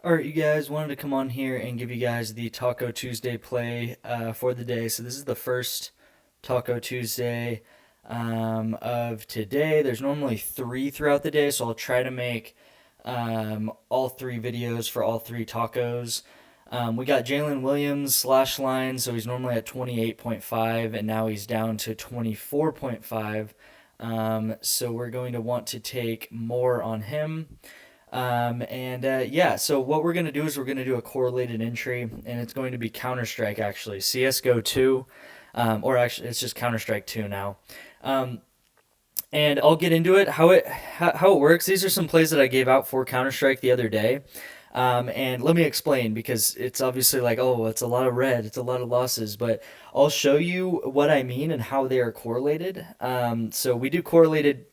All right, you guys, wanted to come on here and give you guys the Taco Tuesday play for the day. So this is the first Taco Tuesday of today. There's normally three throughout the day, so I'll try to make all three videos for all three tacos. We got Jalen Williams slash line, so he's normally at 28.5, and now he's down to 24.5. So we're going to want to take more on him. Yeah, so what we're going to do is we're going to do a correlated entry, and it's going to be Counter Strike actually, CSGO 2, or actually it's just Counter Strike 2 now. Um, and I'll get into it how it works. These are some plays that I gave out for Counter Strike the other day. And let me explain because it's obviously like, oh, it's a lot of red, it's a lot of losses, but I'll show you what I mean and how they are correlated. So we do correlated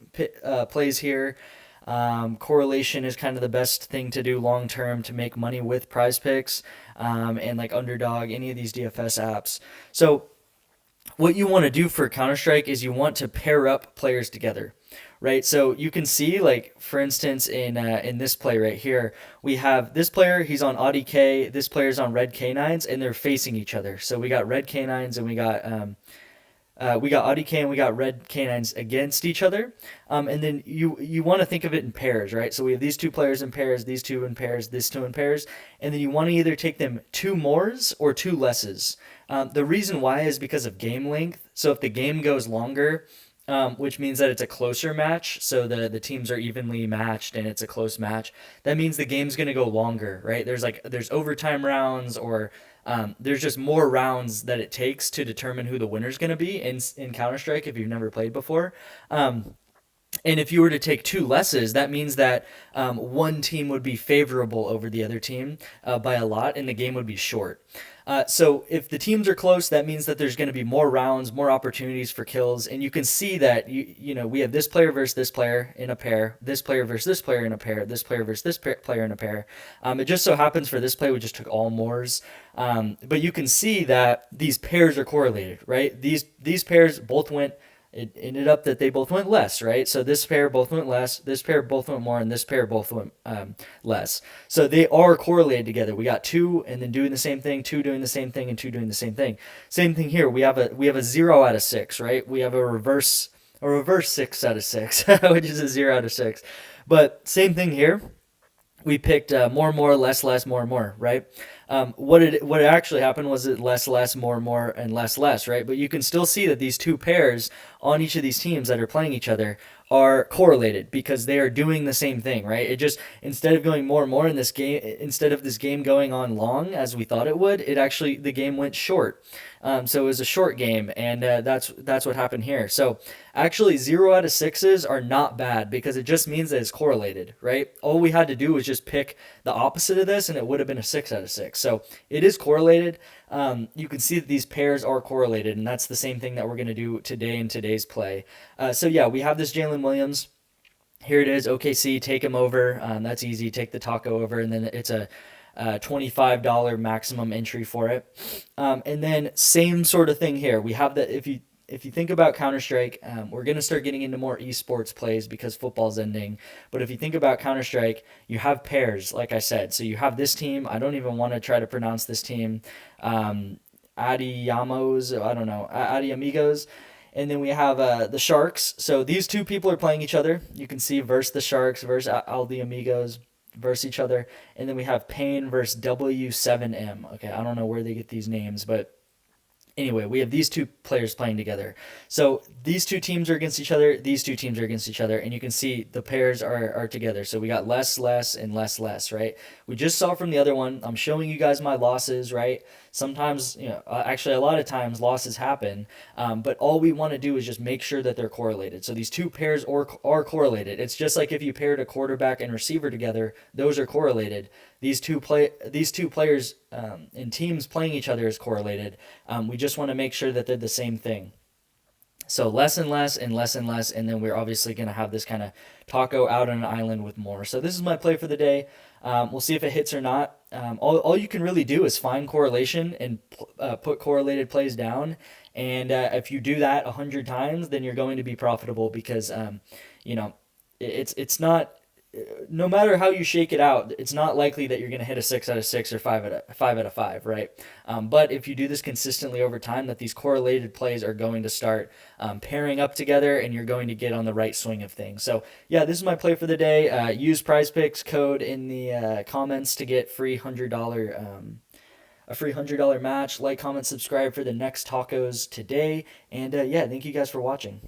plays here. Correlation is kind of the best thing to do long term to make money with PrizePicks and like Underdog, any of these DFS apps. So what you want to do for Counter Strike is you want to pair up players together, right? So you can see, like for instance, in this play right here, we have this player. He's on Audi K. This player's on Red K9s, and they're facing each other. So we got Red K9s, and we got Audi K and we got Red K9s against each other. And then you want to think of it in pairs, right? So we have these two players in pairs, these two in pairs, this two in pairs, and then you want to either take them two mores or two lesses. The reason why is because of game length. So if the game goes longer, which means that it's a closer match, so the teams are evenly matched and it's a close match, that means the game's going to go longer, right? There's overtime rounds, or there's just more rounds that it takes to determine who the winner's going to be in Counter Strike if you've never played before. And if you were to take two lesses, that means that one team would be favorable over the other team by a lot, and the game would be short. So if the teams are close, that means that there's going to be more rounds, more opportunities for kills, and you can see that we have this player versus this player in a pair, this player versus this player in a pair, this player versus this player in a pair. It just so happens for this play we just took all mores, but you can see that these pairs are correlated, right? These pairs both went. It ended up that they both went less, right? So this pair both went less, this pair both went more, and this pair both went less. So they are correlated together. We got two and then doing the same thing, two doing the same thing, and two doing the same thing. Same thing here. We have a 0 out of 6, right? We have a reverse 6 out of 6, which is a 0 out of 6. But same thing here. We picked more, less, more, right? What actually happened was it less, more, and less, right? But you can still see that these two pairs on each of these teams that are playing each other are correlated because they are doing the same thing, right? It just, instead of going more in this game, instead of this game going on long as we thought it would, the game went short. So it was a short game, and that's what happened here. So actually, 0 out of 6s are not bad because it just means that it's correlated, right? All we had to do was just pick the opposite of this, and it would have been a 6 out of 6. So it is correlated. You can see that these pairs are correlated, and that's the same thing that we're going to do today in today's play. So yeah, we have this Jalen Williams. Here it is, OKC, take him over. That's easy, take the taco over, and then it's a $25 maximum entry for it. And then same sort of thing here. We have that if you think about Counter-Strike, we're going to start getting into more esports plays because football's ending. But if you think about Counter-Strike, you have pairs, like I said. So you have this team. I don't even want to try to pronounce this team. Adiyamos, I don't know, Adi Amigos. And then we have the Sharks. So these two people are playing each other. You can see versus the Sharks, versus Aldi Amigos, versus each other. And then we have Payne versus W7M. Okay, I don't know where they get these names, but anyway, we have these two players playing together. So these two teams are against each other. These two teams are against each other. And you can see the pairs are together. So we got less, and less, right? We just saw from the other one. I'm showing you guys my losses, right? Sometimes, actually a lot of times losses happen. But all we want to do is just make sure that they're correlated. So these two pairs are correlated. It's just like if you paired a quarterback and receiver together, those are correlated. These two players and teams playing each other is correlated. We just want to make sure that they're the same thing. So less and less, and then we're obviously going to have this kind of taco out on an island with more. So this is my play for the day. We'll see if it hits or not. All you can really do is find correlation and put correlated plays down. And if you do that 100 times, then you're going to be profitable because, it's not no matter how you shake it out, it's not likely that you're going to hit a 6 out of 6 or 5 out of 5, right? But if you do this consistently over time, that these correlated plays are going to start pairing up together, and you're going to get on the right swing of things. So yeah, this is my play for the day. Use PrizePicks code in the comments to get a free $100 match. Like, comment, subscribe for the next tacos today, and yeah, thank you guys for watching.